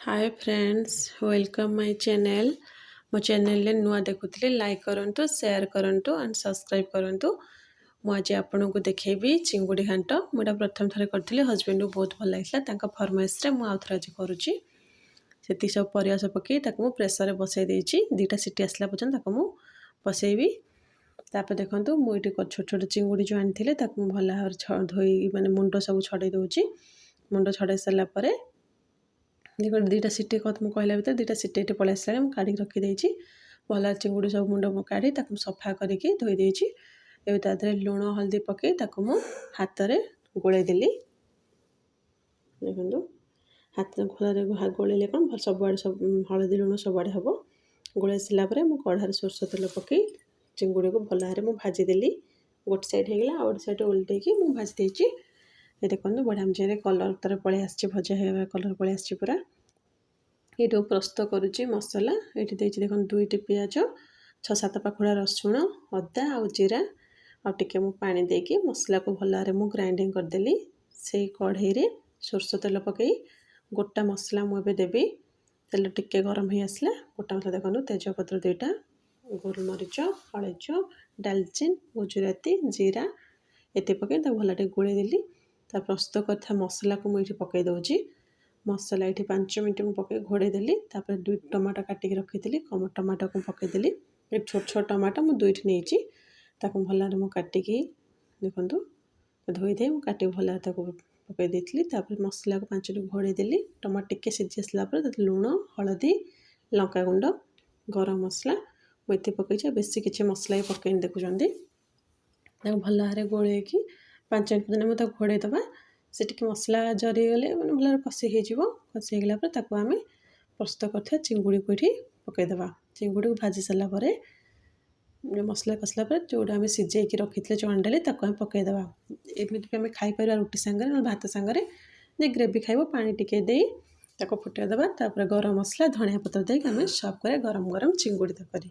Hi friends welcome my channel मो channel नुआ देखुले like करंतु शेयर करंतु एंड सब्सक्राइब करंतु आज आपन को देखेबी चिंगुड़ी घांट मुझे प्रथम थर करथिले हस्बैंड को बहुत भल लागला फरमाइश रे मु आउथर आज करूची सेति सब परिया सब पके ताको प्रेशर रे बसई देछि दुटा सीटी आसला पर्यंत ताको मु बसईबी तापर देखंतु मु इटी छोट छोट चिंगुड़ी जो आनिथिले ताको भल भाव धोई माने मुंडो सब छडे दोछि मुंडो छडे सला परे देखो दुटा सीटी कत मुझे कहला भर दुटा सीटी पलि आसा काढ़ी रखीदे भल चिंगुड़ी सब मुंड काढ़ी सफा करके धोई देछि एवं तादे लुण हल्दी पकई हाथ में गोलेदेली देखो हाथ घोड़े गोलेले कौन सबुआड़े सब हलदी लुण सबुआड़े हम गोले सारापर मुझे कढ़ार सोरष तेल पकई चिंगुड़ी को भल भाव में भाजीदेली गोटे साइड होगा आ गोटे साइड उल्टेकी मुझे भाजी ये देखो बढ़िया मजे कलर तार पलि आसी भजा है कलर पलि आसी पूरा ये प्रस्तुत करुच्ची मसला ये देख दुईटी पिज 6-7 पाखुड़ा रसुण अदा आ जीरा आटे मु पानी देकी मसला को भल भाव में ग्राइंडिंग करदेली से कढ़ई रे सोरष तेल पकई गोटा मसला मुझे देवी तेल टिके गरम हो आसला गोटा मसला देखो तेजपत्र 2टा गोलमरीच हलैच डालचिन गुजराती जीरा ये पकई भल गोलेदेली प्रस्तुत कर मसला को मुझे पकई दूची मसला ये 5 मिनट मुझे पकई घोड़ेदेली 2 टमाटो काटिक रखी टमाटो को पकईदेली ये छोट छोट टमाटो मुझे 2टी नहीं भल भाव काटिक देखूँ धोईदे काटिक भल पकई देती मसला को 5 मिनट घोड़ेदेली टमाटो टिके सीझी आसला लुण हलदी लंका गुंड गरम मसला मुझे पकई बेसी किसी मसला ही पकईनी देखुं भल भाव गोलैकी 5 मिनट पर्यटन मुझे घोड़ेदबा से मसला जरीगले मैंने भल कषि होगला आम प्रस्तुत कर चिंगुड़ी को ये पकईदे चिंगुड़ी को भाजी सारापर मसला कसला जोड़ा आम सीझे रखी जो अंडाली पकईदे एमती आम खाईपर रुटी सांगे भात सांगे जे ग्रेवी खाइब पानी टिके दे फुटेदेबा गरम मसला धनिया पत्र देक आम सर्व कर गरम गरम चिंगुड़ी तरकारी।